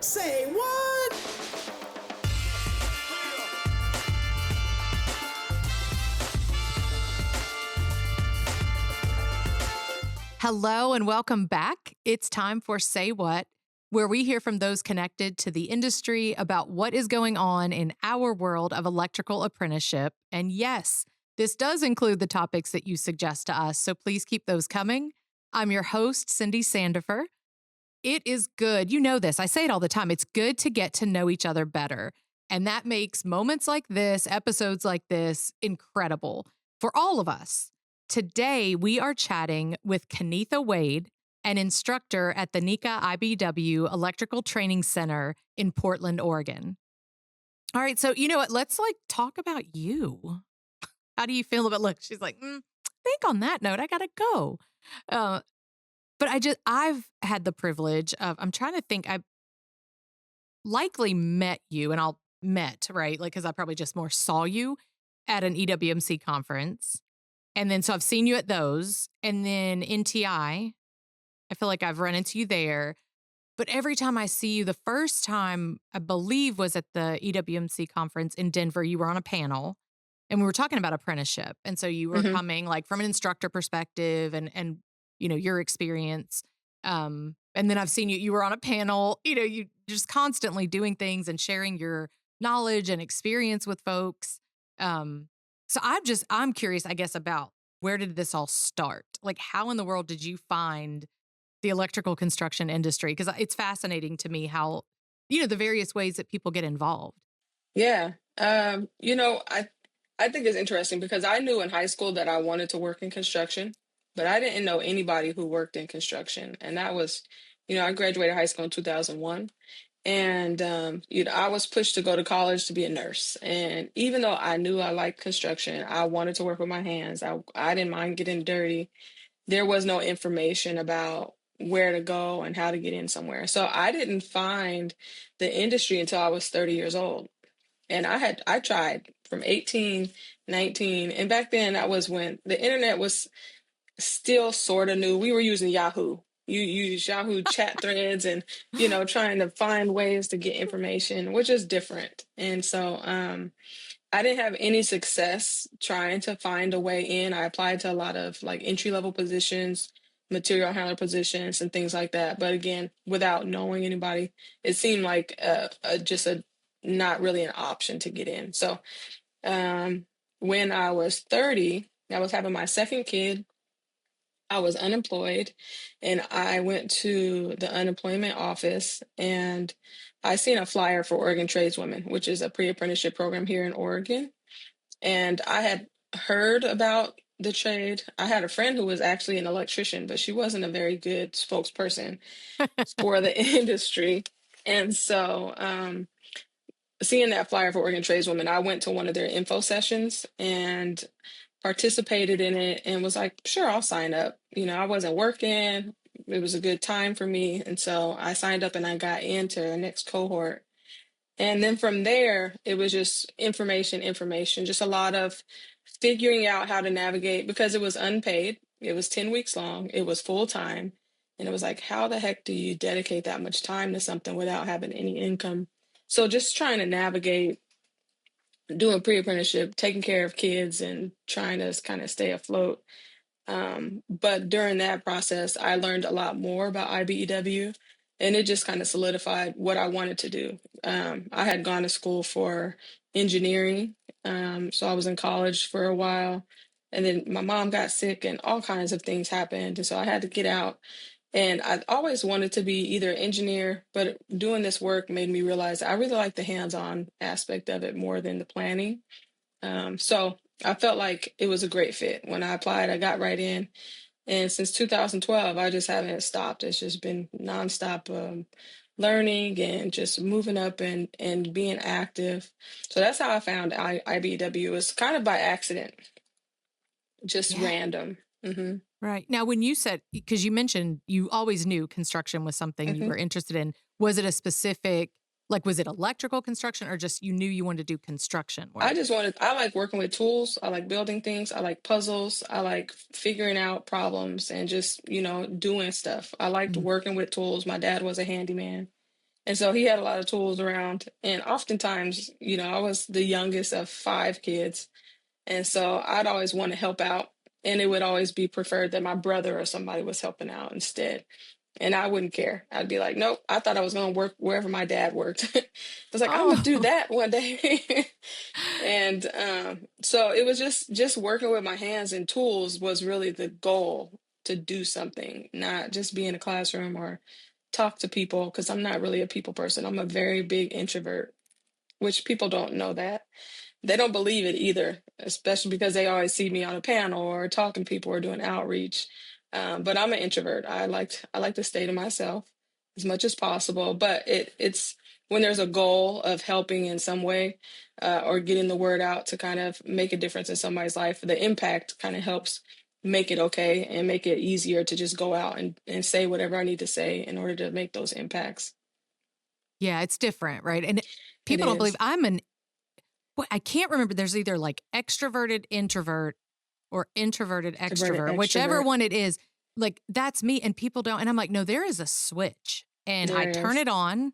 Say what? Hello and welcome back. It's time for Say What, where we hear from those connected to the industry about what is going on in our world of electrical apprenticeship. And yes, this does include the topics that you suggest to us, so please keep those coming. I'm your host, Cindy Sandifer. It is good. You know this. I say it all the time. It's good to get to know each other better. And that makes moments like this, episodes like this, incredible for all of us. Today, we are chatting with Kennitha Wade, an instructor at the NECA-IBEW Electrical Training Center in Portland, Oregon. All right, so you know what? Let's talk about you. How do you feel about? Look, she's like, think on that note, I gotta go. But I've had the privilege of, I'm trying to think, I likely met you, and right? Because I probably just more saw you at an EWMC conference. And then, so I've seen you at those. And then NTI, I feel like I've run into you there. But every time I see you, the first time I believe was at the EWMC conference in Denver, you were on a panel and we were talking about apprenticeship. And so you were Mhm. coming from an instructor perspective and your experience. And then I've seen you were on a panel, you just constantly doing things and sharing your knowledge and experience with folks. So I'm curious, I guess, about where did this all start? Like, how in the world did you find the electrical construction industry? Because it's fascinating to me how, the various ways that people get involved. Yeah. I think it's interesting because I knew in high school that I wanted to work in construction, but I didn't know anybody who worked in construction. And that was, I graduated high school in 2001. And, I was pushed to go to college to be a nurse. And even though I knew I liked construction, I wanted to work with my hands. I didn't mind getting dirty. There was no information about where to go and how to get in somewhere. So I didn't find the industry until I was 30 years old. And I tried from 18, 19. And back then that was when the internet was still sort of new. We were using Yahoo. You use Yahoo chat threads and, trying to find ways to get information, which is different. And so I didn't have any success trying to find a way in. I applied to a lot of entry level positions, material handler positions, and things like that. But again, without knowing anybody, it seemed like just a not really an option to get in. So when I was 30, I was having my second kid. I was unemployed and I went to the unemployment office and I seen a flyer for Oregon Tradeswomen, which is a pre-apprenticeship program here in Oregon. And I had heard about the trade. I had a friend who was actually an electrician, but she wasn't a very good spokesperson for the industry. And so, seeing that flyer for Oregon Tradeswomen, I went to one of their info sessions and participated in it and was like, sure, I'll sign up. I wasn't working. It was a good time for me. And so I signed up and I got into the next cohort. And then from there, it was just information, just a lot of figuring out how to navigate because it was unpaid. It was 10 weeks long. It was full time. And it was like, how the heck do you dedicate that much time to something without having any income? So just trying to navigate doing pre-apprenticeship, taking care of kids and trying to kind of stay afloat. But during that process, I learned a lot more about IBEW and it just kind of solidified what I wanted to do. I had gone to school for engineering. So I was in college for a while and then my mom got sick and all kinds of things happened. And so I had to get out. And I always wanted to be either an engineer, but doing this work made me realize I really like the hands-on aspect of it more than the planning. So I felt like it was a great fit. When I applied, I got right in. And since 2012, I just haven't stopped. It's just been nonstop learning and just moving up and being active. So that's how I found IBW. It was kind of by accident, just Yeah. random. Hmm. Right. Now, when you said, because you mentioned you always knew construction was something you Hmm. were interested in, was it a specific, was it electrical construction or just you knew you wanted to do construction work? I like working with tools. I like building things. I like puzzles. I like figuring out problems and just, doing stuff. I liked Mm. working with tools. My dad was a handyman. And so he had a lot of tools around. And oftentimes, I was the youngest of five kids. And so I'd always want to help out. And it would always be preferred that my brother or somebody was helping out instead. And I wouldn't care. I'd be like, nope, I thought I was going to work wherever my dad worked. I was like, I'm going to do Oh, that one day. And so it was just working with my hands and tools was really the goal, to do something, not just be in a classroom or talk to people, because I'm not really a people person. I'm a very big introvert, which people don't know that. They don't believe it either, especially because they always see me on a panel or talking to people or doing outreach. But I'm an introvert. I like to stay to myself as much as possible. But it's when there's a goal of helping in some way, or getting the word out to kind of make a difference in somebody's life, the impact kind of helps make it okay and make it easier to just go out and say whatever I need to say in order to make those impacts. yeah, it's different, right? And It people don't believe is. I can't remember. There's either like extroverted introvert or introverted Introverted extrovert, whichever extrovert. one it is. Like that's me. And people don't. And I'm like, no, there is a switch. And I There turn is. it on.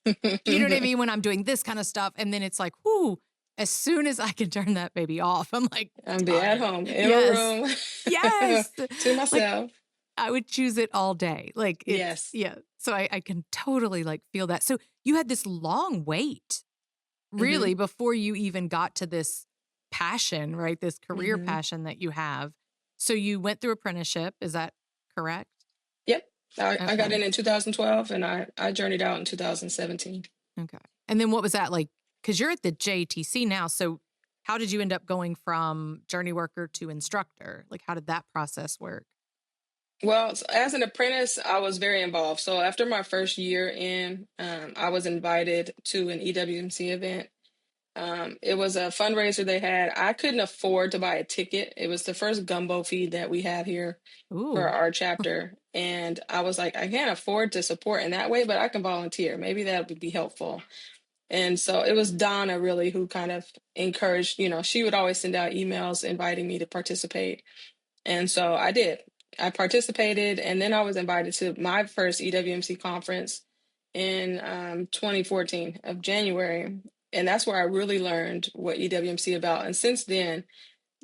You know what I mean? When I'm doing this kind of stuff. And then it's like, whoo, as soon as I can turn that baby off, I'm like, I'm be at done. home in my Yes. room Yes. to Like myself. I would choose it all day. Like it's, Yes. yeah. So I can totally like feel that. So you had this long wait Hmm. really before you even got to this passion, right? This career Hmm. passion that you have. So you went through apprenticeship. Is that correct? Yep. I got Okay. in 2012 and I journeyed out in 2017. Okay. And then what was that like? Because you're at the JTC now. So how did you end up going from journey worker to instructor? Like, how did that process work? Well, as an apprentice, I was very involved. So after my first year in, I was invited to an EWMC event. It was a fundraiser they had. I couldn't afford to buy a ticket. It was the first gumbo feed that we have here for Ooh. our chapter. And I was like, I can't afford to support in that way, but I can volunteer. Maybe that would be helpful. And so it was Donna really who kind of encouraged, she would always send out emails inviting me to participate. And so I did. I participated, and then I was invited to my first EWMC conference in 2014 of January. And that's where I really learned what EWMC about. And since then,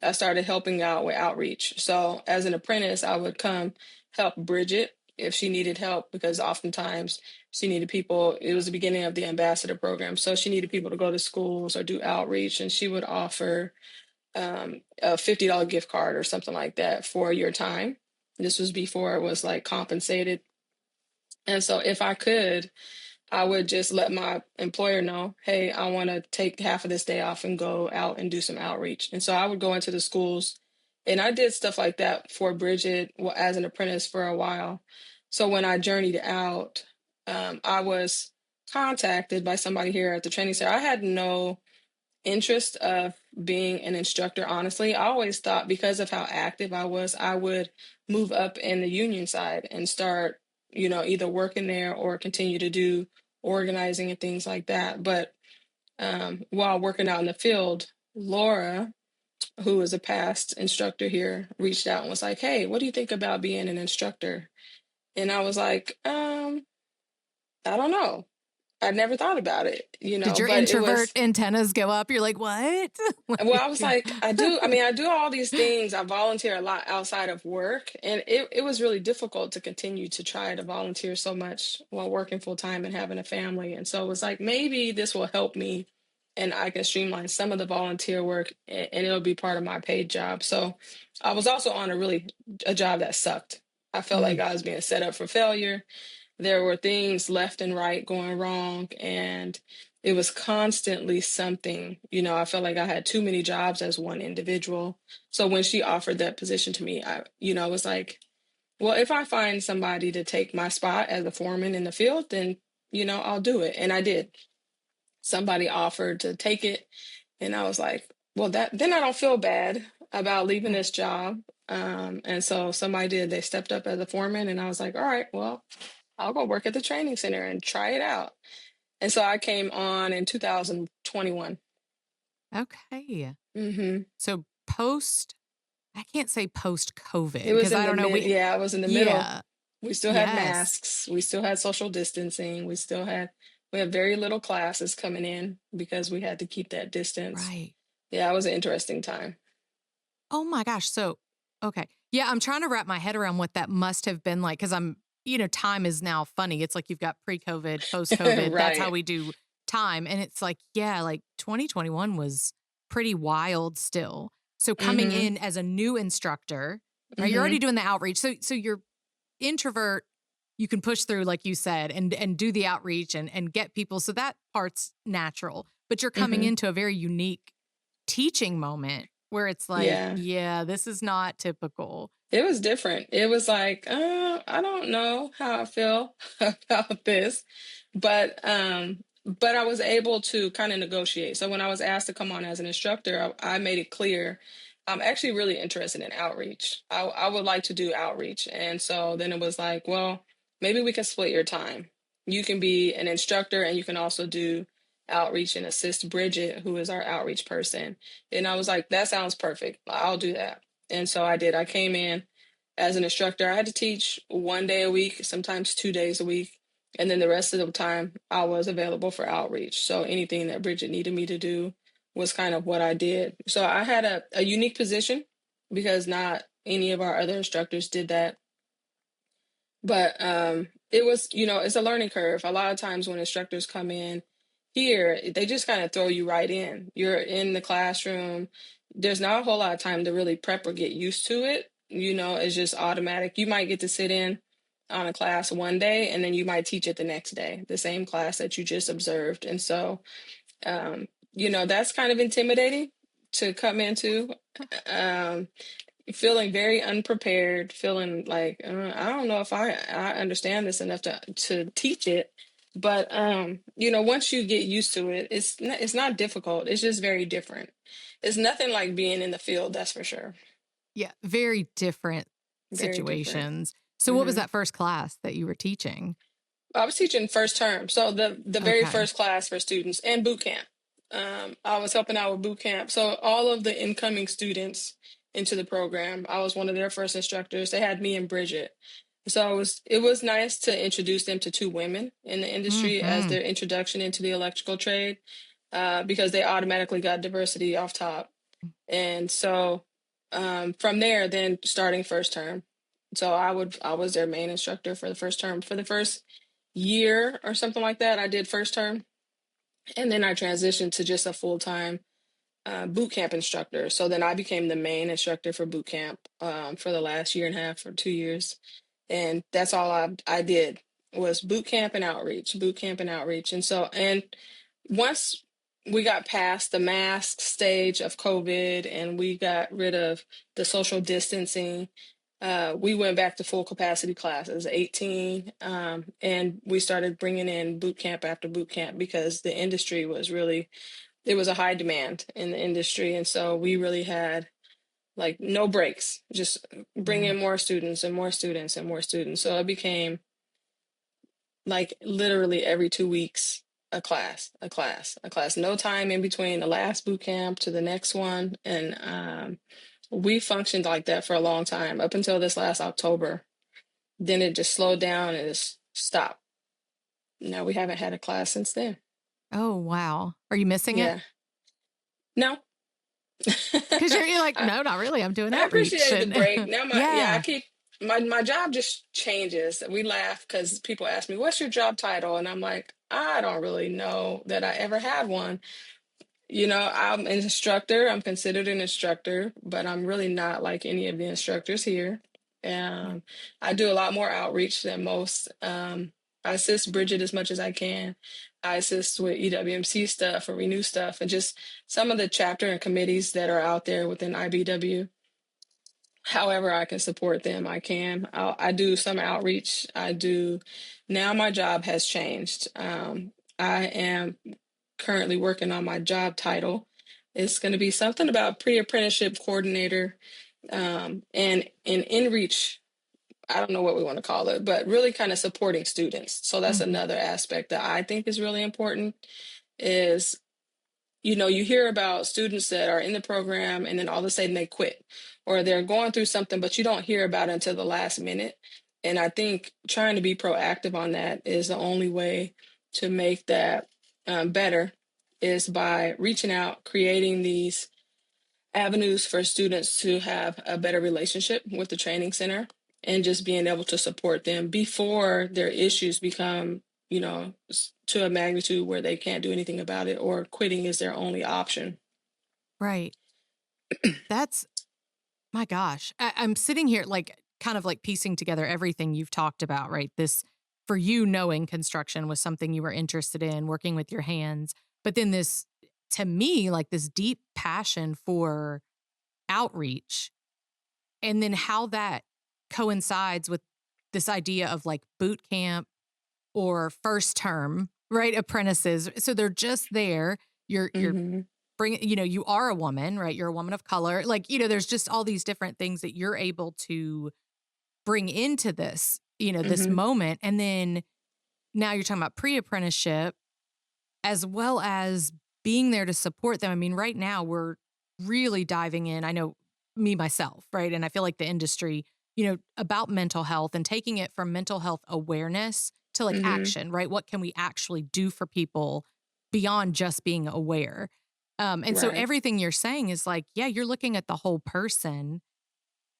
I started helping out with outreach. So as an apprentice, I would come help Bridget if she needed help, because oftentimes she needed people. It was the beginning of the ambassador program. So she needed people to go to schools or do outreach, and she would offer a $50 gift card or something like that for your time. This was before it was like compensated. And so if I could, I would just let my employer know, hey, I want to take half of this day off and go out and do some outreach. And so I would go into the schools, and I did stuff like that for Bridget as an apprentice for a while. So when I journeyed out, I was contacted by somebody here at the training center. I had no interest of being an instructor, honestly. I always thought, because of how active I was, I would move up in the union side and start, either working there or continue to do organizing and things like that. But while working out in the field, Laura, who is a past instructor here, reached out and was like, hey, what do you think about being an instructor? And I was like, I don't know. I'd never thought about it, Did your but it introvert was. antennas go up? You're like, what? Well, I Like, was like, I do all these things. I volunteer a lot outside of work. And it was really difficult to continue to try to volunteer so much while working full time and having a family. And so it was like, maybe this will help me and I can streamline some of the volunteer work, and it'll be part of my paid job. So I was also on a job that sucked. I felt like mm, I was being set up for failure. There were things left and right going wrong, and it was constantly something. I felt like I had too many jobs as one individual. So when she offered that position to me, I was like, well, if I find somebody to take my spot as a foreman in the field, then I'll do it. And I did. Somebody offered to take it, and I was like, well, that then I don't feel bad about leaving right. this job. And so somebody did. They stepped up as a foreman, and I was like, all right, well, I'll go work at the training center and try it out. And so I came on in 2021. Okay. Hmm. So I can't say post COVID It was because in I the don't know. mid, yeah, I was in the middle. Yeah. We still had Yes. masks. We still had social distancing. We had very little classes coming in because we had to keep that distance. Right. Yeah, it was an interesting time. Oh my gosh. So, okay. Yeah, I'm trying to wrap my head around what that must have been like because time is now funny. It's like you've got pre COVID, post COVID. That's how Right. we do time. And it's like, yeah, like 2021 was pretty wild still. So coming Mhm. in as a new instructor, right? You're already Mhm. doing the outreach. So you're introvert, you can push through, like you said, and do the outreach and get people. So that part's natural. But you're coming Mhm. into a very unique teaching moment where it's like, Yeah. yeah, this is not typical. It was different. It was like, I don't know how I feel about this, but I was able to kind of negotiate. So when I was asked to come on as an instructor, I made it clear I'm actually really interested in outreach. I would like to do outreach, and so then it was like, well, maybe we can split your time. You can be an instructor, and you can also do outreach and assist Bridget, who is our outreach person. And I was like, that sounds perfect. I'll do that. And so I did. I came in as an instructor. I had to teach 1 day a week, sometimes 2 days a week. And then the rest of the time, I was available for outreach. So anything that Bridget needed me to do was kind of what I did. So I had a unique position because not any of our other instructors did that. But it was, it's a learning curve. A lot of times when instructors come in here, they just kind of throw you right in. You're in the classroom. There's not a whole lot of time to really prep or get used to it. It's just automatic. You might get to sit in on a class 1 day and then you might teach it the next day, the same class that you just observed. And so, that's kind of intimidating to come into. Um, Feeling very unprepared, feeling like I don't know if I understand this enough to teach it. But once you get used to it, it's not difficult. It's just very different. It's nothing like being in the field, that's for sure. Yeah, very different Very different. situations. So what was hmm that first class that you were teaching? I was teaching first term, so the very Okay. first class for students and boot camp. I was helping out with boot camp, so all of the incoming students into the program, I was one of their first instructors. They had me and Bridget, so it was nice to introduce them to two women in the industry as Mhm. their introduction into the electrical trade, because they automatically got diversity off top, and so from there, then starting first term. So I was their main instructor for the first term. For the first year or something like that, I did first term. And then I transitioned to just a full-time boot camp instructor. So then I became the main instructor for boot camp for the last year and a half or 2 years. And that's all I did was boot camp and outreach, boot camp and outreach. And once we got past the mask stage of COVID and we got rid of the social distancing, we went back to full capacity classes, 18, and we started bringing in boot camp after boot camp because the industry was really, there was a high demand in the industry. And so we really had like no breaks, just bring Yeah. in more students and more students and more students. So it became like literally every 2 weeks, a class, a class, a class, no time in between the last boot camp to the next one. And we functioned like that for a long time up until this last October. Then it just slowed down and just stopped. Now we haven't had a class since then. Oh, wow. Are you missing it? Yeah. No. Because you're like, I, no, not really. I'm doing I outreach. appreciated the And break. Now I yeah. keep my job just changes. We laugh because people ask me, "What's your job title?" And I'm like, I don't really know that I ever had one. I'm an instructor. I'm considered an instructor, but I'm really not like any of the instructors here. Yeah. Um, I do a lot more outreach than most. I assist Bridget as much as I can. I assist with EWMC stuff or Renew stuff and just some of the chapter and committees that are out there within IBW. However, I can support them, I can. I do some outreach. Now my job has changed. I am currently working on my job title. It's going to be something about pre-apprenticeship coordinator, and in reach. I don't know what we want to call it, but really kind of supporting students. So that's Mhm. another aspect that I think is really important. Is you hear about students that are in the program and then all of a sudden they quit or they're going through something, but you don't hear about it until the last minute. And I think trying to be proactive on that is the only way to make that better, is by reaching out, creating these avenues for students to have a better relationship with the training center, and just being able to support them before their issues become, to a magnitude where they can't do anything about it, or quitting is their only option. Right. That's my gosh. I'm sitting here like kind of like piecing together everything you've talked about, right? This for you knowing construction was something you were interested in, working with your hands. But then this, to me, like this deep passion for outreach, and then how that coincides with this idea of like boot camp or first term, right? Apprentices. So they're just there. You're Hmm. bringing, you are a woman, right? You're a woman of color. Like, there's just all these different things that you're able to bring into this, this Hmm. moment. And then now you're talking about pre-apprenticeship as well as being there to support them. I mean, right now we're really diving in. I know me myself, right? And I feel like the industry, about mental health and taking it from mental health awareness to like Hmm. action, right? What can we actually do for people beyond just being aware? And so Right. everything you're saying is like, yeah, you're looking at the whole person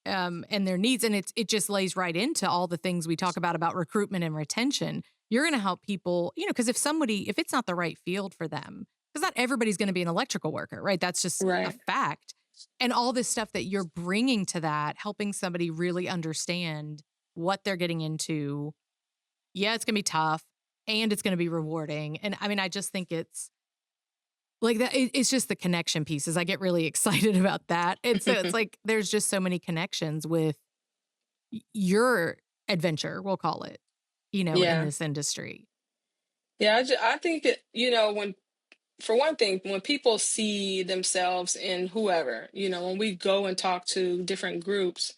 and their needs. And it just lays right into all the things we talk about recruitment and retention. You're going to help people, because if it's not the right field for them, because not everybody's going to be an electrical worker, right? That's just a Right. fact. And all this stuff that you're bringing to that, helping somebody really understand what they're getting into. Yeah, it's going to be tough and it's going to be rewarding. And I mean, I just think it's like that. It's just the connection pieces. I get really excited about that. And so it's like there's just so many connections with your adventure, we'll call it, in Yeah. this industry. Yeah. I think that, when, for one thing, when people see themselves in whoever, when we go and talk to different groups,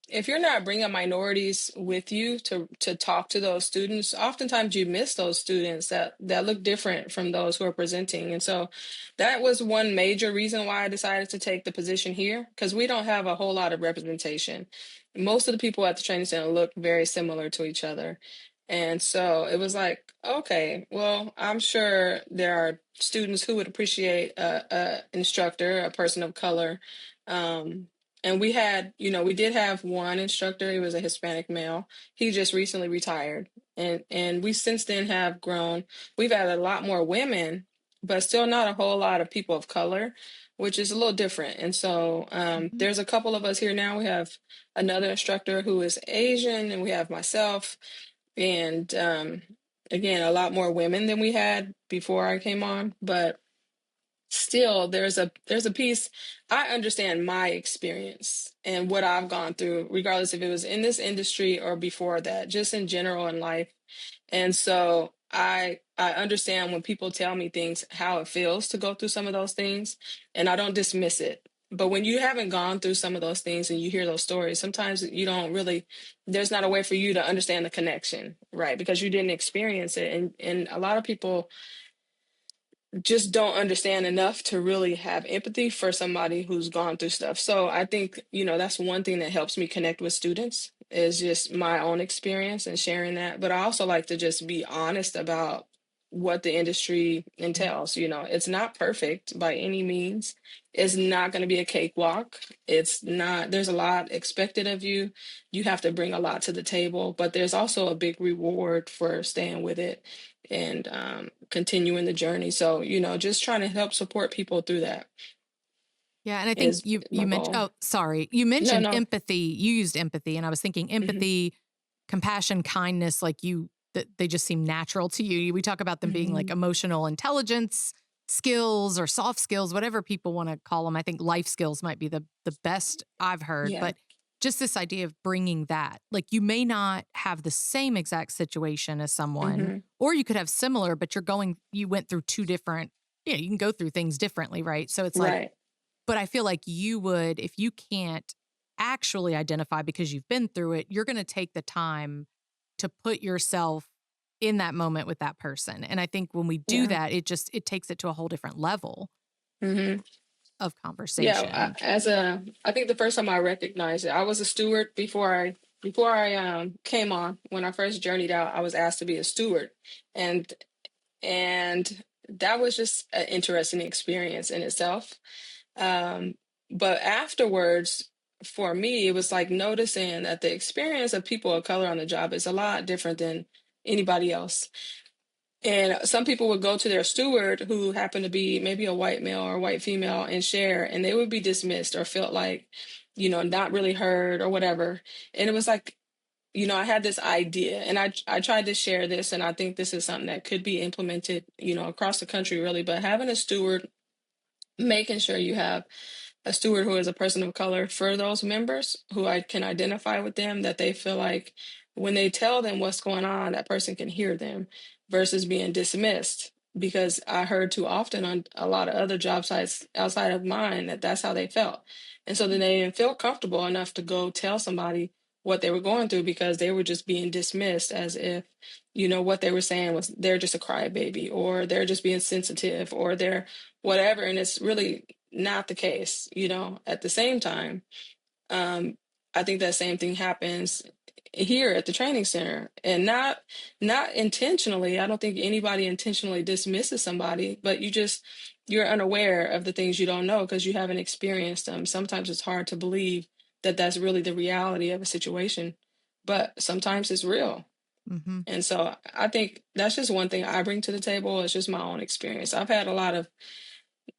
if you're not bringing minorities with you to talk to those students, oftentimes you miss those students that look different from those who are presenting. And so that was one major reason why I decided to take the position here, because we don't have a whole lot of representation. Most of the people at the training center look very similar to each other. And so it was like, okay, well, I'm sure there are students who would appreciate a instructor, a person of color. Um, and we did have one instructor. He was a Hispanic male. He just recently retired. And we since then have grown. We've had a lot more women, but still not a whole lot of people of color, which is a little different. And so Mhm. there's a couple of us here now. We have another instructor who is Asian, and we have myself. And again, a lot more women than we had before I came on. But still, there's a piece. I understand my experience and what I've gone through, regardless if it was in this industry or before that, just in general in life. And so I understand when people tell me things, how it feels to go through some of those things, and I don't dismiss it. But when you haven't gone through some of those things and you hear those stories, sometimes you don't really, there's not a way for you to understand the connection, right? Because you didn't experience it. And a lot of people just don't understand enough to really have empathy for somebody who's gone through stuff. So I think, that's one thing that helps me connect with students, is just my own experience and sharing that. But I also like to just be honest about what the industry entails. It's not perfect by any means. It's not going to be a cakewalk. It's not, there's a lot expected of you. You have to bring a lot to the table, but there's also a big reward for staying with it and continuing the journey. So, just trying to help support people through that Yeah, and I think is you my mentioned, goal. oh, sorry. You No, mentioned no. empathy. You used empathy and I was thinking Hmm. empathy, compassion, kindness, like that they just seem natural to you. We talk about them being like Hmm. emotional intelligence skills or soft skills, whatever people want to call them. I think life skills might be the best I've heard, Yeah. but just this idea of bringing that. Like you may not have the same exact situation as someone Hmm. or you could have similar, but you went through two different, you can go through things differently, right? So it's like Right. but I feel like you would, if you can't actually identify because you've been through it, you're going to take the time to put yourself in that moment with that person. And I think when we do Yeah. that, it takes it to a whole different level Hmm. of Yeah. conversation. I think the first time I recognized it, I was a steward before I before I came on, when I first journeyed out, I was asked to be a steward, and and that was just an interesting experience in itself. Um, but afterwards, for me, it was like noticing that the experience of people of color on the job is a lot different than anybody else. And some people would go to their steward who happened to be maybe a white male or white female and share, and they would be dismissed or felt like, not really heard or whatever. And it was like, I had this idea, and I tried to share this, and I think this is something that could be implemented, across the country really. But having a steward, making sure you have a steward who is a person of color for those members who I can identify with them, that they feel like when they tell them what's going on, that person can hear them versus being dismissed. Because I heard too often on a lot of other job sites outside of mine that that's how they felt. And so then they didn't feel comfortable enough to go tell somebody what they were going through because they were just being dismissed as if, what they were saying was they're just a crybaby or they're just being sensitive or they're whatever. And it's really not the case, At the same time, um, I think that same thing happens here at the training center, and not intentionally. I don't think anybody intentionally dismisses somebody, but you're unaware of the things you don't know because you haven't experienced them. Sometimes it's hard to believe that that's really the reality of a situation, but sometimes it's real. Hmm. And so I think that's just one thing I bring to the table. It's just my own experience. I've had a lot of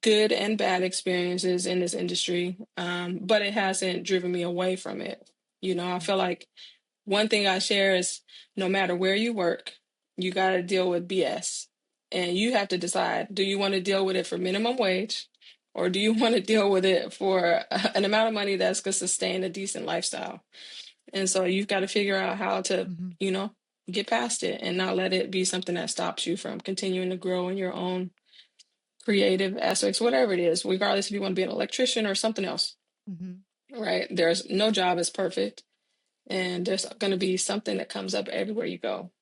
good and bad experiences in this industry, but it hasn't driven me away from it. I feel like one thing I share is no matter where you work, you got to deal with BS. And you have to decide, do you want to deal with it for minimum wage or do you want to deal with it for an amount of money that's going to sustain a decent lifestyle? And so you've got to figure out how to, Hmm. you know, get past it and not let it be something that stops you from continuing to grow in your own creative aspects, whatever it is, regardless if you want to be an electrician or something else, Hmm. right? There's no job is perfect, and there's going to be something that comes up everywhere you go.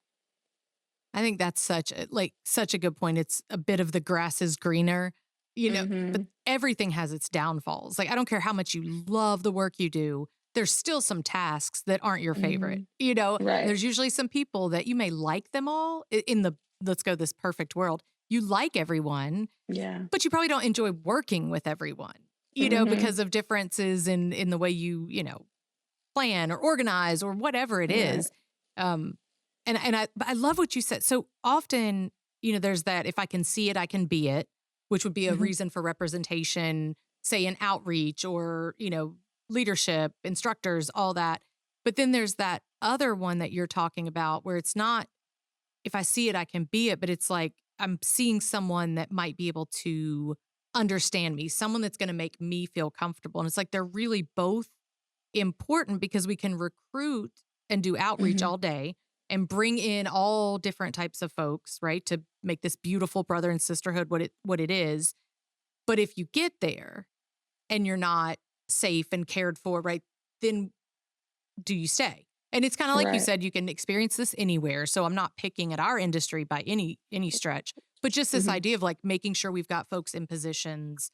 I think that's such a good point. It's a bit of the grass is greener, but Mm-hmm. everything has its downfalls. Like I don't care how much you love the work you do, there's still some tasks that aren't your favorite. Mm-hmm. There's Right. usually some people that you may like them all in the let's go this perfect world. You like everyone, Yeah. but you probably don't enjoy working with everyone. Mm-hmm. Because of differences in the way you plan or organize or whatever it Right. is. Um, but I love what you said. So often, there's that if I can see it, I can be it, which would be a Mm-hmm. reason for representation, say in outreach or, leadership, instructors, all that. But then there's that other one that you're talking about where it's not if I see it, I can be it, but it's like I'm seeing someone that might be able to understand me, someone that's going to make me feel comfortable. And it's like they're really both important because we can recruit and do outreach Mm-hmm. all day and bring in all different types of folks, right? To make this beautiful brother and sisterhood what it is. But if you get there and you're not safe and cared for, right? Then do you stay? And it's kind of like you Right. said, you can experience this anywhere. So I'm not picking at our industry by any stretch, but just this Mm-hmm. idea of like making sure we've got folks in positions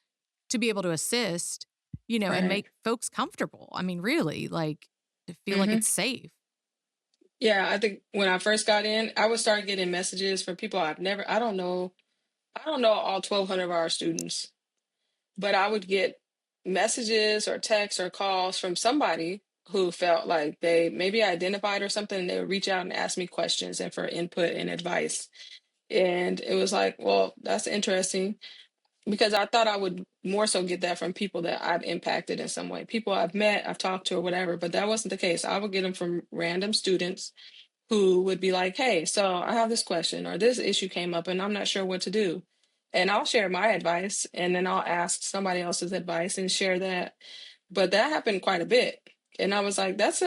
to be able to assist, and Right. make folks comfortable. I mean, really, like to feel like Mm-hmm. it's safe. Yeah, I think when I first got in, I would start getting messages from people I don't know all 1,200 of our students, but I would get messages or texts or calls from somebody who felt like they maybe identified or something, and they would reach out and ask me questions and for input and advice. And it was like, well, that's interesting because I thought I would more so get that from people that I've impacted in some way, people I've met, I've talked to, or whatever. But that wasn't the case. I would get them from random students who would be like, hey, so I have this question or this issue came up and I'm not sure what to do. And I'll share my advice and then I'll ask somebody else's advice and share that. But that happened quite a bit. And I was like, that's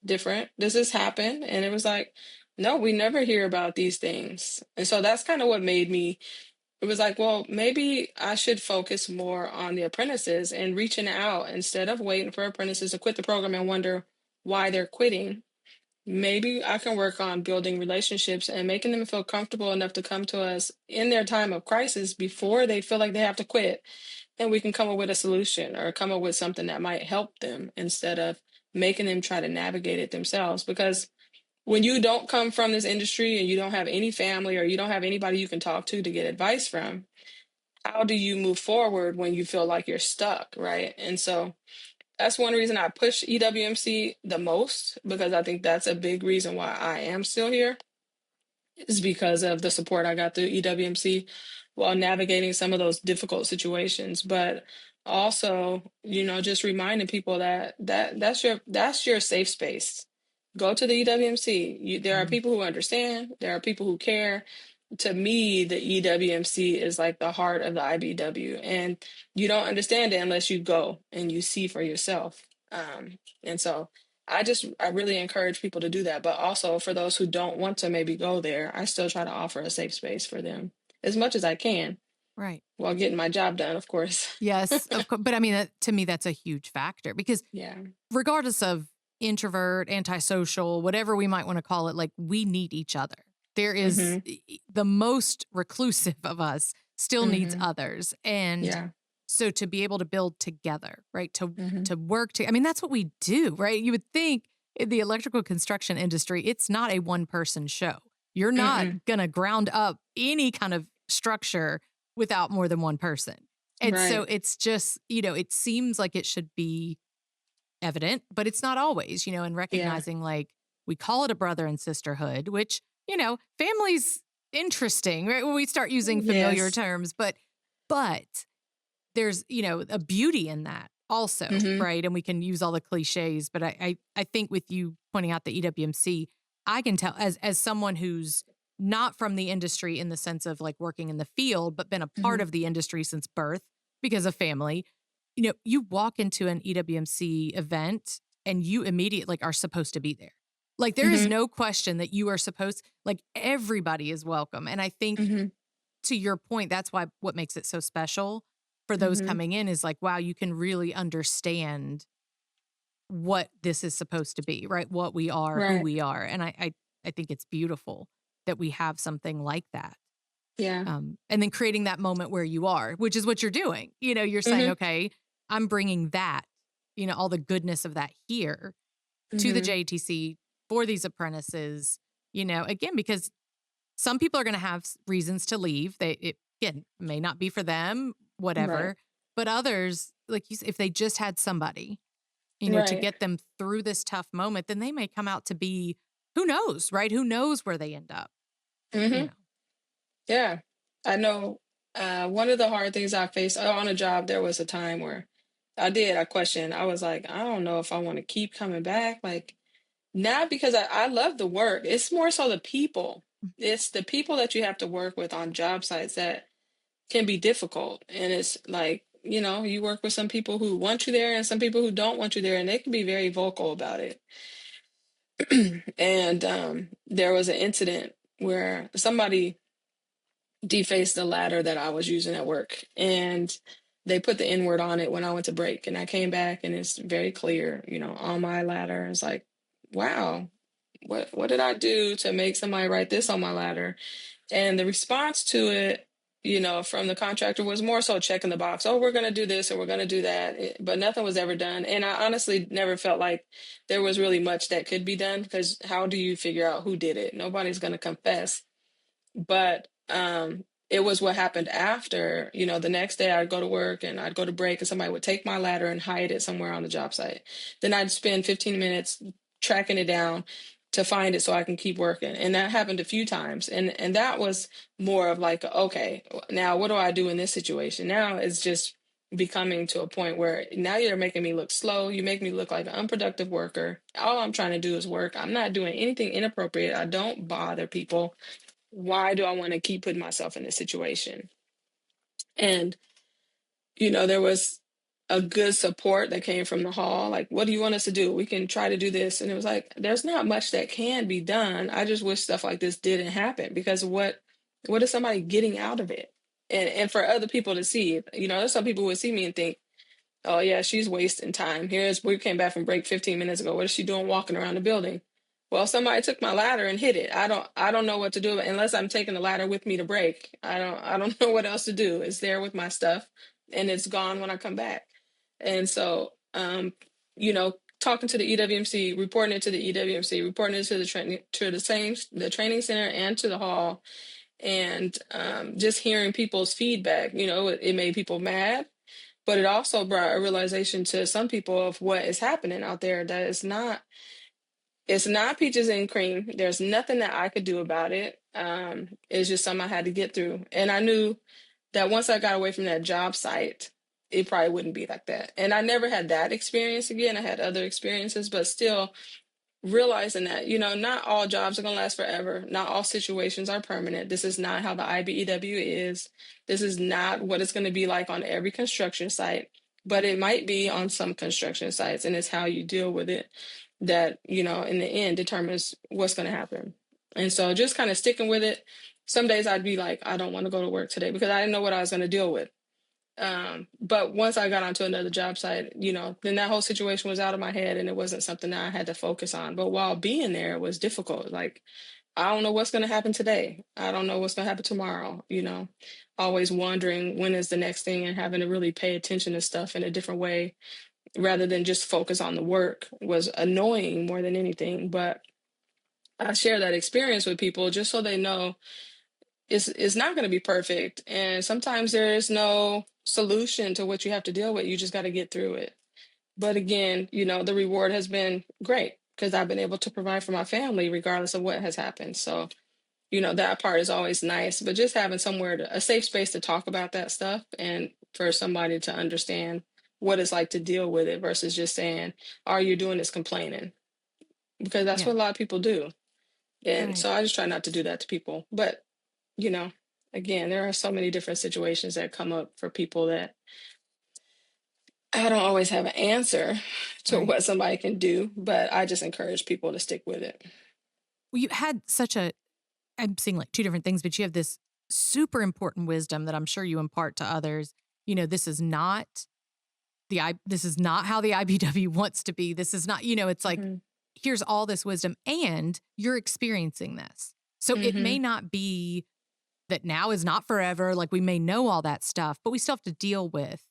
different. Does this happen? And it was like, no, we never hear about these things. And so that's kind of what made me, it was like, well, maybe I should focus more on the apprentices and reaching out instead of waiting for apprentices to quit the program and wonder why they're quitting. Maybe I can work on building relationships and making them feel comfortable enough to come to us in their time of crisis before they feel like they have to quit. And we can come up with a solution or come up with something that might help them instead of making them try to navigate it themselves. Because when you don't come from this industry and you don't have any family or you don't have anybody you can talk to get advice from, how do you move forward when you feel like you're stuck, right? And so that's one reason I push EWMC the most, because I think that's a big reason why I am still here, is because of the support I got through EWMC while navigating some of those difficult situations. But also, just reminding people that that's your safe space. Go to the EWMC. There are Mhm. people who understand. There are people who care. To me, the EWMC is like the heart of the IBEW, and you don't understand it unless you go and you see for yourself. And so I really encourage people to do that. But also for those who don't want to maybe go there, I still try to offer a safe space for them as much as I can Right. while getting my job done, of course. Yes, of course. But I mean, to me, that's a huge factor because Yeah. regardless of introvert, antisocial, whatever we might want to call it, like we need each other. There is Mhm. the most reclusive of us still needs Mhm. others. And Yeah. so to be able to build together, right? Mhm. To work to I mean, that's what we do, right? You would think in the electrical construction industry, it's not a one person show. You're not Mm-mm. gonna ground up any kind of structure without more than one person. And so Right. it's just, it seems like it should be evident, but it's not always, and Yeah. recognizing like we call it a brother and sisterhood, which, family's interesting, right? When we start using familiar Yes. terms, but there's, a beauty in that also, Mhm. right? And we can use all the cliches, but I think with you pointing out the EWMC, I can tell as someone who's not from the industry in the sense of like working in the field, but been a part Mhm. of the industry since birth because of family. You walk into an EWMC event and you immediately like are supposed to be there. Like there is Mhm. no question that you are supposed like everybody is welcome. And I think Mhm. to your point, that's why what makes it so special for those Mhm. coming in is like, wow, you can really understand what this is supposed to be, right? What we are, who Right. we are. And I think it's beautiful that we have something like that. Yeah. And then creating that moment where you are, which is what you're doing. You're saying, Mhm. okay, I'm bringing that, all the goodness of that here to the Mhm. JTC for these apprentices, again, because some people are going to have reasons to leave. It again may not be for them, Right. whatever, but others, like you said, if they just had somebody, to Right. get them through this tough moment, then they may come out to be, who knows, right? Who knows where they end up, you Mhm. know? Yeah. I know, one of the hard things I faced on a job, there was a time where I questioned. I was like, I don't know if I want to keep coming back. Like, not because I love the work. It's more so the people. It's the people that you have to work with on job sites that can be difficult. And it's like, you work with some people who want you there and some people who don't want you there, and they can be very vocal about it. And there was an incident where somebody defaced the ladder that I was using at work, and they put the N word on it when I went to break. And I came back and it's very clear, on my ladder. It's like, wow, what did I do to make somebody write this on my ladder? And the response to it, from the contractor was more so checking the box. Oh, we're going to do this and we're going to do that. But nothing was ever done. And I honestly never felt like there was really much that could be done, because how do you figure out who did it? Nobody's going to confess. But it was what happened after. The next day I'd go to work and I'd go to break and somebody would take my ladder and hide it somewhere on the job site. Then I'd spend 15 minutes tracking it down to find it so I can keep working. And that happened a few times. And that was more of like, okay, now what do I do in this situation? Now it's just becoming to a point where now you're making me look slow. You make me look like an unproductive worker. All I'm trying to do is work. I'm not doing anything inappropriate. I don't bother people. Why do I want to keep putting myself in this situation? And, there was a good support that came from the hall. Like, what do you want us to do? We can try to do this. And it was like, there's not much that can be done. I just wish stuff like this didn't happen, because what is somebody getting out of it? And for other people to see, there's some people who would see me and think, oh yeah, she's wasting time. We came back from break 15 minutes ago. What is she doing walking around the building? Well, somebody took my ladder and hid it. I don't know what to do unless I'm taking the ladder with me to break. I don't know what else to do. It's there with my stuff and it's gone when I come back. And so you know, talking to the EWMC, reporting it to the EWMC, reporting it to the training center and to the hall, and just hearing people's feedback. It made people mad, but it also brought a realization to some people of what is happening out there, that it's not peaches and cream. There's nothing that I could do about it. It's just something I had to get through. And I knew that once I got away from that job site, it probably wouldn't be like that. And I never had that experience again. I had other experiences, but still realizing that, not all jobs are going to last forever. Not all situations are permanent. This is not how the IBEW is. This is not what it's going to be like on every construction site, but it might be on some construction sites. And it's how you deal with it that, in the end determines what's going to happen. And so just kind of sticking with it. Some days I'd be like, I don't want to go to work today because I didn't know what I was going to deal with. But once I got onto another job site, then that whole situation was out of my head and it wasn't something that I had to focus on. But while being there, it was difficult. Like, I don't know what's going to happen today. I don't know what's going to happen tomorrow, always wondering when is the next thing and having to really pay attention to stuff in a different way rather than just focus on the work was annoying more than anything. But I share that experience with people just so they know it's not going to be perfect. And sometimes there is no solution to what you have to deal with. You just got to get through it. But again, the reward has been great because I've been able to provide for my family regardless of what has happened. So, that part is always nice. But just having a safe space to talk about that stuff and for somebody to understand what it's like to deal with it versus just saying, all you're doing is complaining. Because that's Yeah. what a lot of people do. And Right. so I just try not to do that to people. But you know, again, there are so many different situations that come up for people that I don't always have an answer to Right. what somebody can do, but I just encourage people to stick with it. Well, you had I'm seeing like two different things, but you have this super important wisdom that I'm sure you impart to others. This is not this is not how the IBW wants to be. This is not, it's like, Mhm. here's all this wisdom and you're experiencing this. So it may Mhm. not be that now is not forever. Like we may know all that stuff, but we still have to deal with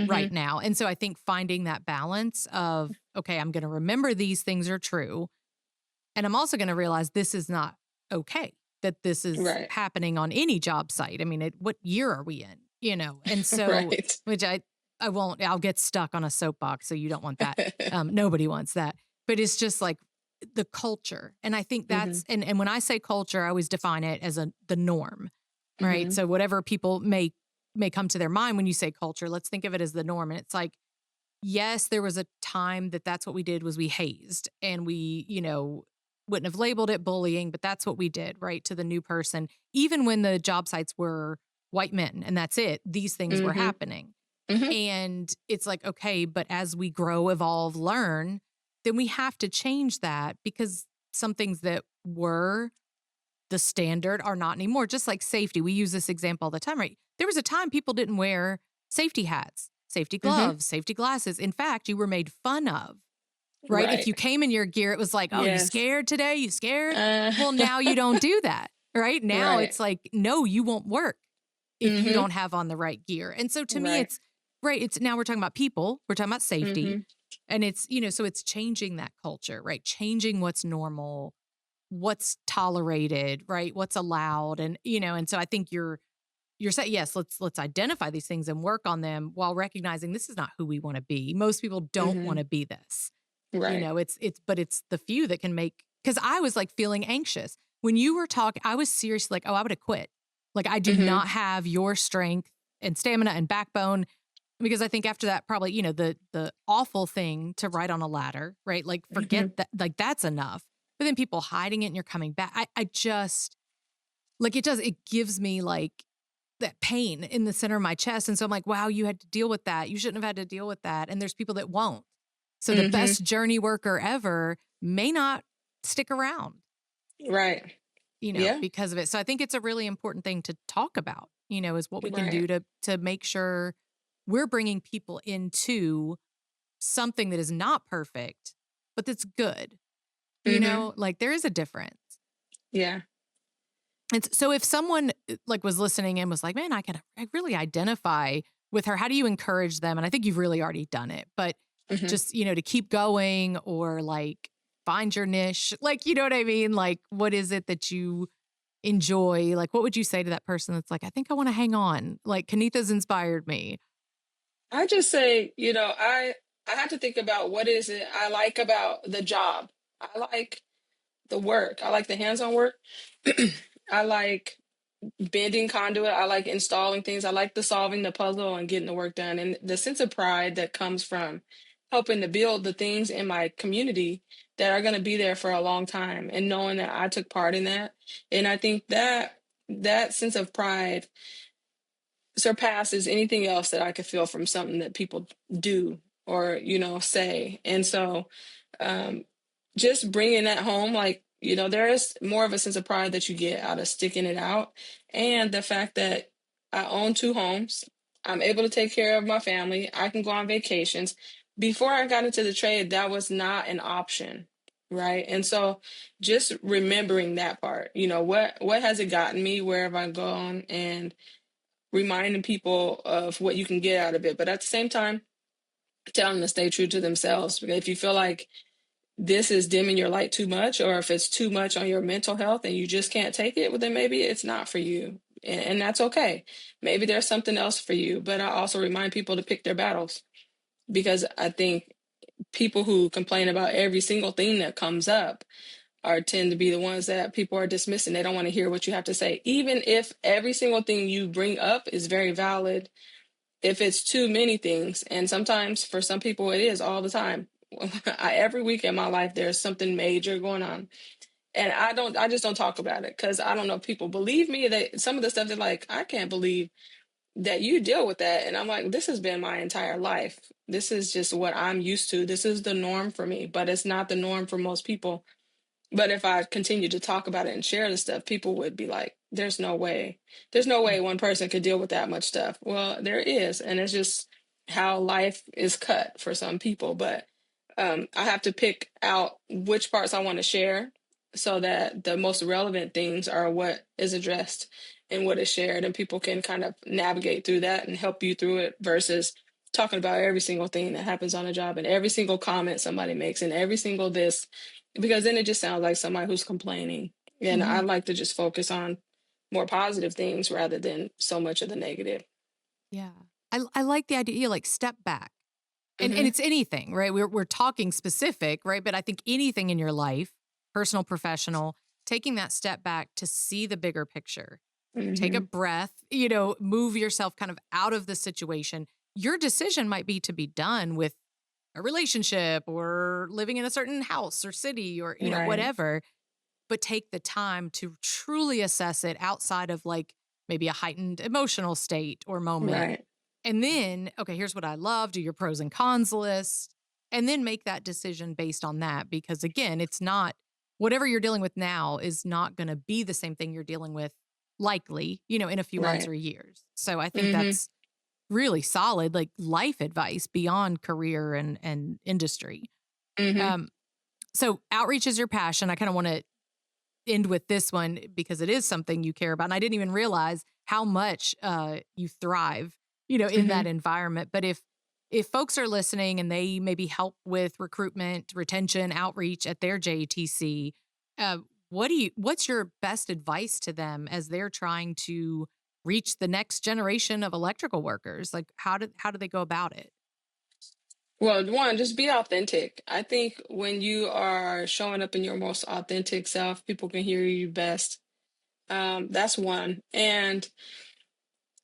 right Mhm. now. And so I think finding that balance of, okay, I'm going to remember these things are true. And I'm also going to realize this is not okay, that this is Right. happening on any job site. I mean, what year are we in? And so, Right. which I won't, I'll get stuck on a soapbox. So you don't want that. Nobody wants that. But it's just like the culture. And I think Mhm. and when I say culture, I always define it as the norm, right? Mhm. So whatever people may come to their mind when you say culture, let's think of it as the norm. And it's like, yes, there was a time that that's what we did was we hazed and we, wouldn't have labeled it bullying, but that's what we did, right? To the new person, even when the job sites were white men and that's it, these things were Mhm. happening. Mhm. And it's like, okay, but as we grow, evolve, learn, then we have to change that because some things that were the standard are not anymore. Just like safety. We use this example all the time, right? There was a time people didn't wear safety hats, safety Mhm. gloves, safety glasses. In fact, you were made fun of, right? If you Right. came in your gear, it was like, oh, you Yes. scared today? You scared? Uh, Well, now you don't do that, right? Now right. it's like, no, you won't work if you Mhm. don't have on the right gear. And so to me, Right. it's right. It's now we're talking about people, we're talking about safety. Mhm. And it's, so it's changing that culture, right? Changing what's normal, what's tolerated, right? What's allowed. And so I think you're saying, yes, let's identify these things and work on them while recognizing this is not who we want to be. Most people don't want Mhm. to be this. Right. But it's the few that can make, because I was like feeling anxious. When you were talking, I was seriously like, oh, I would have quit. Like I do Mhm. not have your strength and stamina and backbone. Because I think after that, probably, the awful thing to write on a ladder, right? Like forget Mhm. that, like that's enough. But then people hiding it and you're coming back. I just like it gives me like that pain in the center of my chest. And so I'm like, wow, you had to deal with that. You shouldn't have had to deal with that. And there's people that won't. So the Mhm. best journey worker ever may not stick around, Right. Yeah. because of it. So I think it's a really important thing to talk about, is what we can Right. do to make sure we're bringing people into something that is not perfect, but that's good. Mhm. Like there is a difference. Yeah. And so if someone like was listening and was like, man, I really identify with her. How do you encourage them? And I think you've really already done it, but Hmm. just, to keep going or like find your niche? Like, you know what I mean? Like, what is it that you enjoy? Like, what would you say to that person that's like, I think I want to hang on? Like, Kennitha's inspired me. I just say, I have to think about what is it I like about the job. I like the work. I like the hands-on work. I like bending conduit. I like installing things. I like the solving the puzzle and getting the work done. And the sense of pride that comes from helping to build the things in my community that are going to be there for a long time and knowing that I took part in that. And I think that sense of pride surpasses anything else that I could feel from something that people do or say. And so um, just bringing that home, like there is more of a sense of pride that you get out of sticking it out, and the fact that I own two homes, I'm able to take care of my family, I can go on vacations. Before I got into the trade, that was not an option, right? And so just remembering that part, what has it gotten me, where have I gone, and reminding people of what you can get out of it. But at the same time, telling them to stay true to themselves. Because if you feel like this is dimming your light too much, or if it's too much on your mental health and you just can't take it, well, then maybe it's not for you. And that's okay. Maybe there's something else for you. But I also remind people to pick their battles, because I think people who complain about every single thing that comes up are tend to be the ones that people are dismissing. They don't want to hear what you have to say, even if every single thing you bring up is very valid. If it's too many things, and sometimes for some people it is all the time. Every week in my life there's something major going on, and I just don't talk about it, because I don't know if people believe me. That some of the stuff they're like, I can't believe that you deal with that. And I'm like, this has been my entire life. This is just what I'm used to. This is the norm for me, but it's not the norm for most people. But if I continue to talk about it and share the stuff, people would be like, there's no way. There's no way one person could deal with that much stuff. Well, there is. And it's just how life is cut for some people. But I have to pick out which parts I want to share, so that the most relevant things are what is addressed and what is shared. And people can kind of navigate through that and help you through it, versus talking about every single thing that happens on a job and every single comment somebody makes and every single this, because then it just sounds like somebody who's complaining. And I Mhm. like to just focus on more positive things rather than so much of the negative. Yeah. I like the idea, like, step back. And Hmm. it's anything, right? We're talking specific, right? But I think anything in your life, personal, professional, taking that step back to see the bigger picture. Take a Hmm. breath, move yourself kind of out of the situation. Your decision might be to be done with a relationship or living in a certain house or city or, Right. whatever, but take the time to truly assess it outside of like maybe a heightened emotional state or moment. Right. And then, okay, here's what I love, do your pros and cons list, and then make that decision based on that. Because again, it's not whatever you're dealing with now is not going to be the same thing you're dealing with likely, in a few months Right. or years. So I think Hmm. that's really solid, like life advice beyond career and industry. Hmm. Um, so outreach is your passion. I kind of want to end with this one because it is something you care about. And I didn't even realize how much you thrive, in Hmm. that environment. But if folks are listening and they maybe help with recruitment, retention, outreach at their JTC, uh, what's your best advice to them as they're trying to reach the next generation of electrical workers? Like how do they go about it? Well, one, just be authentic. I think when you are showing up in your most authentic self, people can hear you best. That's one. And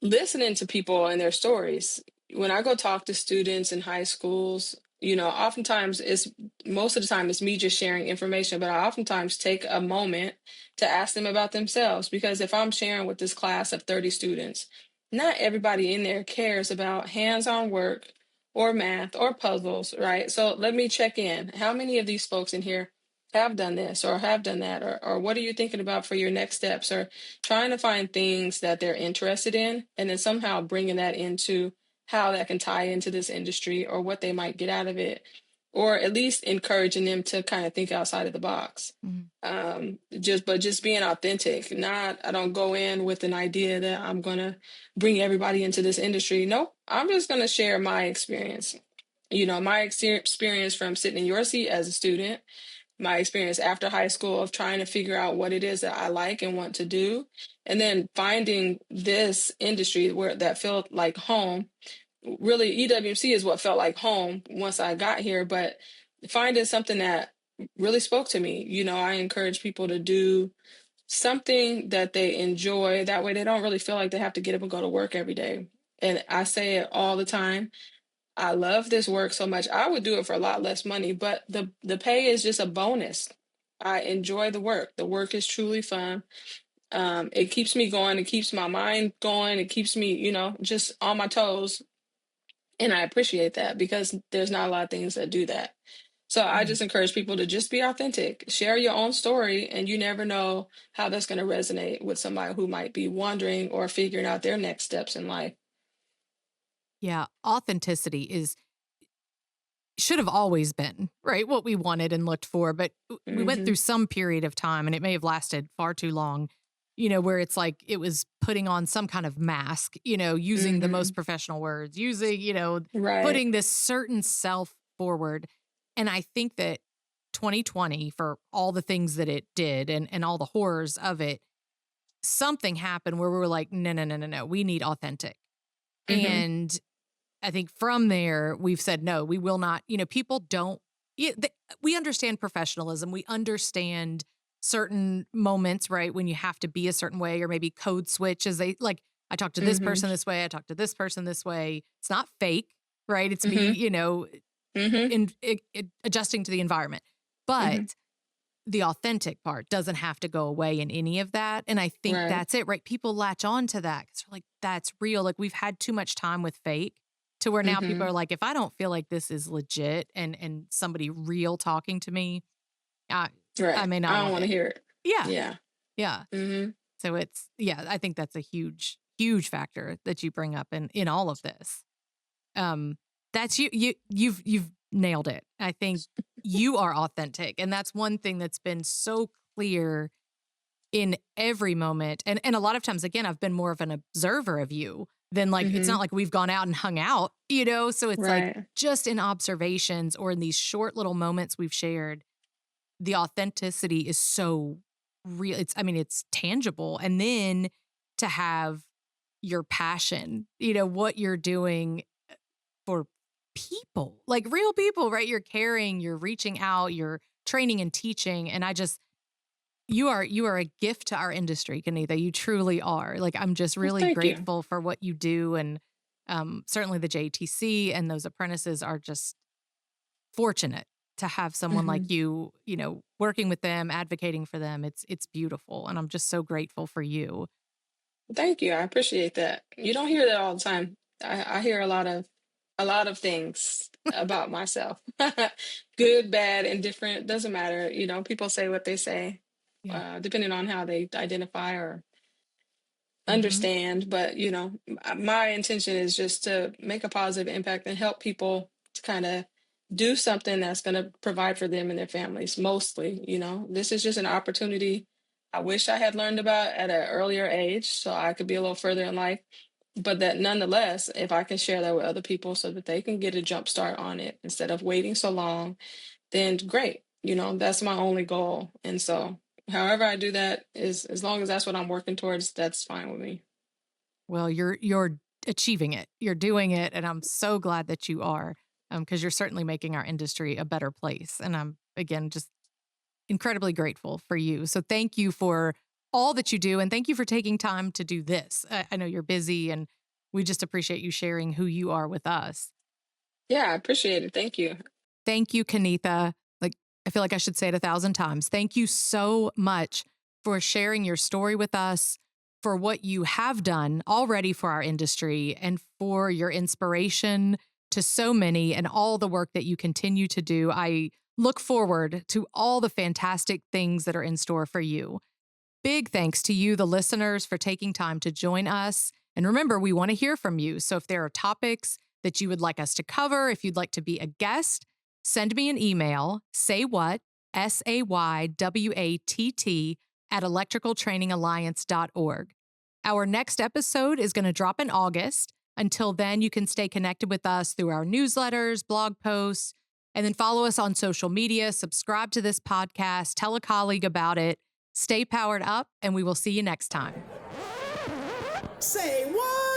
listening to people and their stories. When I go talk to students in high schools, oftentimes it's most of the time it's me just sharing information, but I oftentimes take a moment to ask them about themselves, because if I'm sharing with this class of 30 students, not everybody in there cares about hands-on work or math or puzzles, right? So let me check in. How many of these folks in here have done this or have done that, or what are you thinking about for your next steps, or trying to find things that they're interested in and then somehow bringing that into how that can tie into this industry or what they might get out of it, or at least encouraging them to kind of think outside of the box. Mhm. Just being authentic. Not, I don't go in with an idea that I'm going to bring everybody into this industry. Nope, I'm just going to share my experience. My experience from sitting in your seat as a student, my experience after high school of trying to figure out what it is that I like and want to do, and then finding this industry where that felt like home. Really, EWC is what felt like home once I got here, but finding something that really spoke to me. I encourage people to do something that they enjoy. That way they don't really feel like they have to get up and go to work every day. And I say it all the time. I love this work so much. I would do it for a lot less money, but the pay is just a bonus. I enjoy the work. The work is truly fun. It keeps me going. It keeps my mind going. It keeps me, just on my toes. And I appreciate that because there's not a lot of things that do that. So I Yeah. just encourage people to just be authentic, share your own story, and you never know how that's going to resonate with somebody who might be wondering or figuring out their next steps in life. Yeah. Authenticity is should have always been, right? What we wanted and looked for. But we went Hmm. through some period of time, and it may have lasted far too long, where it's like it was putting on some kind of mask, using the Hmm. most professional words, using, Right. putting this certain self forward. And I think that 2020, for all the things that it did and all the horrors of it, something happened where we were like, no, no, no, no, no, we need authentic. Hmm. And I think from there, we've said, no, we will not. People don't, yeah, we understand professionalism. We understand certain moments, right? When you have to be a certain way or maybe code switch as they like, I talk to this Hmm. person this way, I talk to this person this way. It's not fake, right? It's me, Hmm. Hmm. adjusting to the environment. Hmm. But the authentic part doesn't have to go away in any of that. And I think Right. that's it, right? People latch on to that because they're like, that's real. Like we've had too much time with fake to where now people Hmm. are like, if I don't feel like this is legit and somebody real talking to me, I I Right. may not I don't want want to it. hear it. Yeah. Yeah. Yeah. Hmm. So yeah, I think that's a huge, huge factor that you bring up in all of this. Um, that's you've nailed it. I think you are authentic. And that's one thing that's been so clear in every moment. And a lot of times, again, I've been more of an observer of you than like, it's not Hmm. like we've gone out and hung out, So it's like Right. just in observations or in these short little moments we've shared, the authenticity is so real. It's tangible. And then to have your passion, what you're doing for people, like real people, right? You're caring, you're reaching out, you're training and teaching. And you are a gift to our industry, Kennitha. You truly are. Like I'm just Well, really thank you. grateful for what you do, and certainly the JTC and those apprentices are just fortunate to have someone like Hmm. you. Working with them, advocating for them. It's beautiful, and I'm just so grateful for you. Thank you. I appreciate that. You don't hear that all the time. I hear a lot of things about myself. Good, bad, indifferent, doesn't matter. People say what they say, Yeah. depending on how they identify or Hmm. understand. But my intention is just to make a positive impact and help people to kind of do something that's going to provide for them and their families. Mostly, this is just an opportunity I wish I had learned about at an earlier age so I could be a little further in life. But that nonetheless, if I can share that with other people so that they can get a jump start on it instead of waiting so long, then great. That's my only goal. And so however I do that is, as long as that's what I'm working towards, that's fine with me. Well, you're achieving it. You're doing it, and I'm so glad that you are, because you're certainly making our industry a better place. And I'm again just incredibly grateful for you. So thank you for all that you do, and thank you for taking time to do this. I know you're busy, and we just appreciate you sharing who you are with us. Yeah, I appreciate it. Thank you. Thank you, Kennitha. Like, I feel like I should say it 1,000 times. Thank you so much for sharing your story with us, for what you have done already for our industry, and for your inspiration to so many and all the work that you continue to do. I look forward to all the fantastic things that are in store for you. Big thanks to you, the listeners, for taking time to join us. And remember, we want to hear from you. So if there are topics that you would like us to cover, if you'd like to be a guest, send me an email, say what, SAYWATT, at electricaltrainingalliance.org. Our next episode is going to drop in August. Until then, you can stay connected with us through our newsletters, blog posts, and then follow us on social media, subscribe to this podcast, tell a colleague about it. Stay powered up, and we will see you next time. Say what?